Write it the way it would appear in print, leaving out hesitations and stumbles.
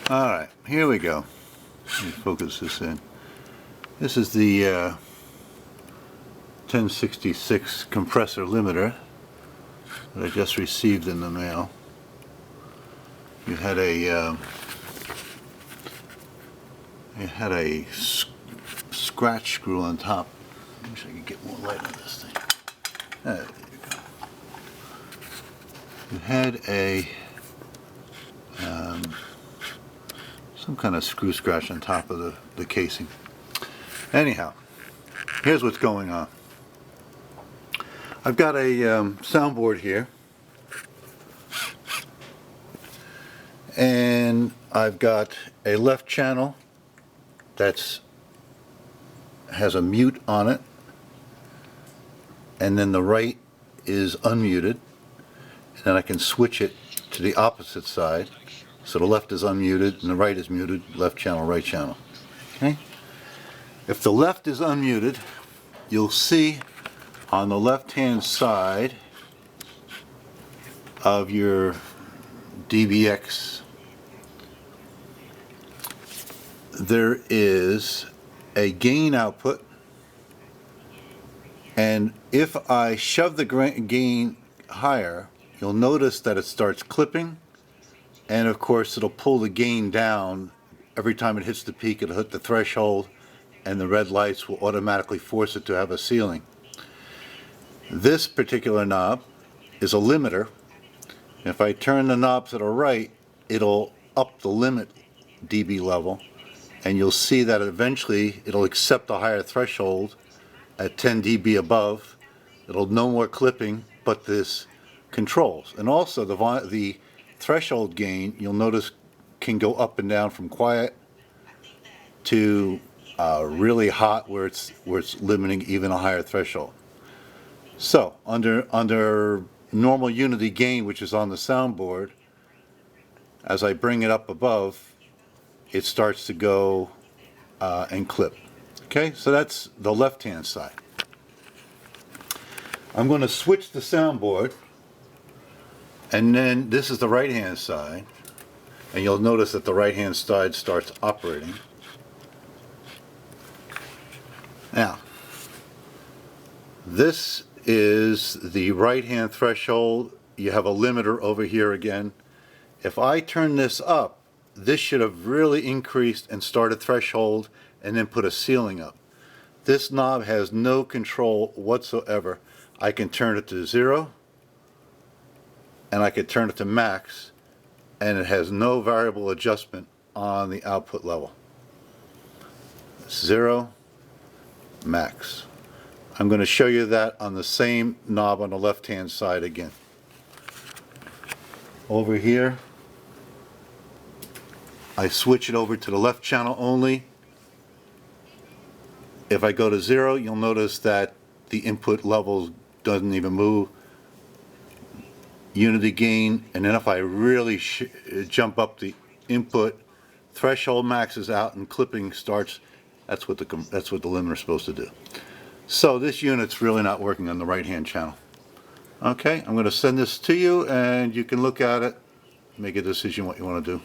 Alright, here we go. Let me focus this in. This is the 1066 compressor limiter that I just received in the mail. You had a scratch screw on top. I wish I could get more light on this thing. There you go. You had a some kind of screw scratch on top of the casing. Anyhow, here's what's going on. I've got a soundboard here, and I've got a left channel that's has a mute on it, and then the right is unmuted, and then I can switch it to the opposite side. So the left is unmuted and the right is muted, left channel, right channel. Okay? If the left is unmuted, you'll see on the left-hand side of your DBX there is a gain output, and if I shove the gain higher, you'll notice that it starts clipping, and of course it'll pull the gain down. Every time it hits the peak, it'll hit the threshold, and the red lights will automatically force it to have a ceiling. This particular knob is a limiter. If I turn the knob to the right, it'll up the limit dB level, and you'll see that eventually it'll accept a higher threshold at 10 dB above. It'll no more clipping, but this controls. And also the threshold gain, you'll notice, can go up and down from quiet to really hot, where it's limiting even a higher threshold. So under normal unity gain, which is on the soundboard, as I bring it up above, it starts to go and clip. Okay, so that's the left-hand side. I'm going to switch the soundboard, and then this is the right-hand side, and you'll notice that the right-hand side starts operating. Now, this is the right-hand threshold. You have a limiter over here again. If I turn this up, this should have really increased and started threshold and then put a ceiling up. This knob has no control whatsoever. I can turn it to 0, and I can turn it to max, and it has no variable adjustment on the output level. 0, max. I'm going to show you that on the same knob on the left-hand side again. Over here, I switch it over to the left channel only. If I go to 0, you'll notice that the input level doesn't even move. Unity gain, and then if I really jump up the input, threshold maxes out and clipping starts. That's what the limiter is supposed to do. So this unit's really not working on the right-hand channel. Okay, I'm going to send this to you, and you can look at it, make a decision what you want to do.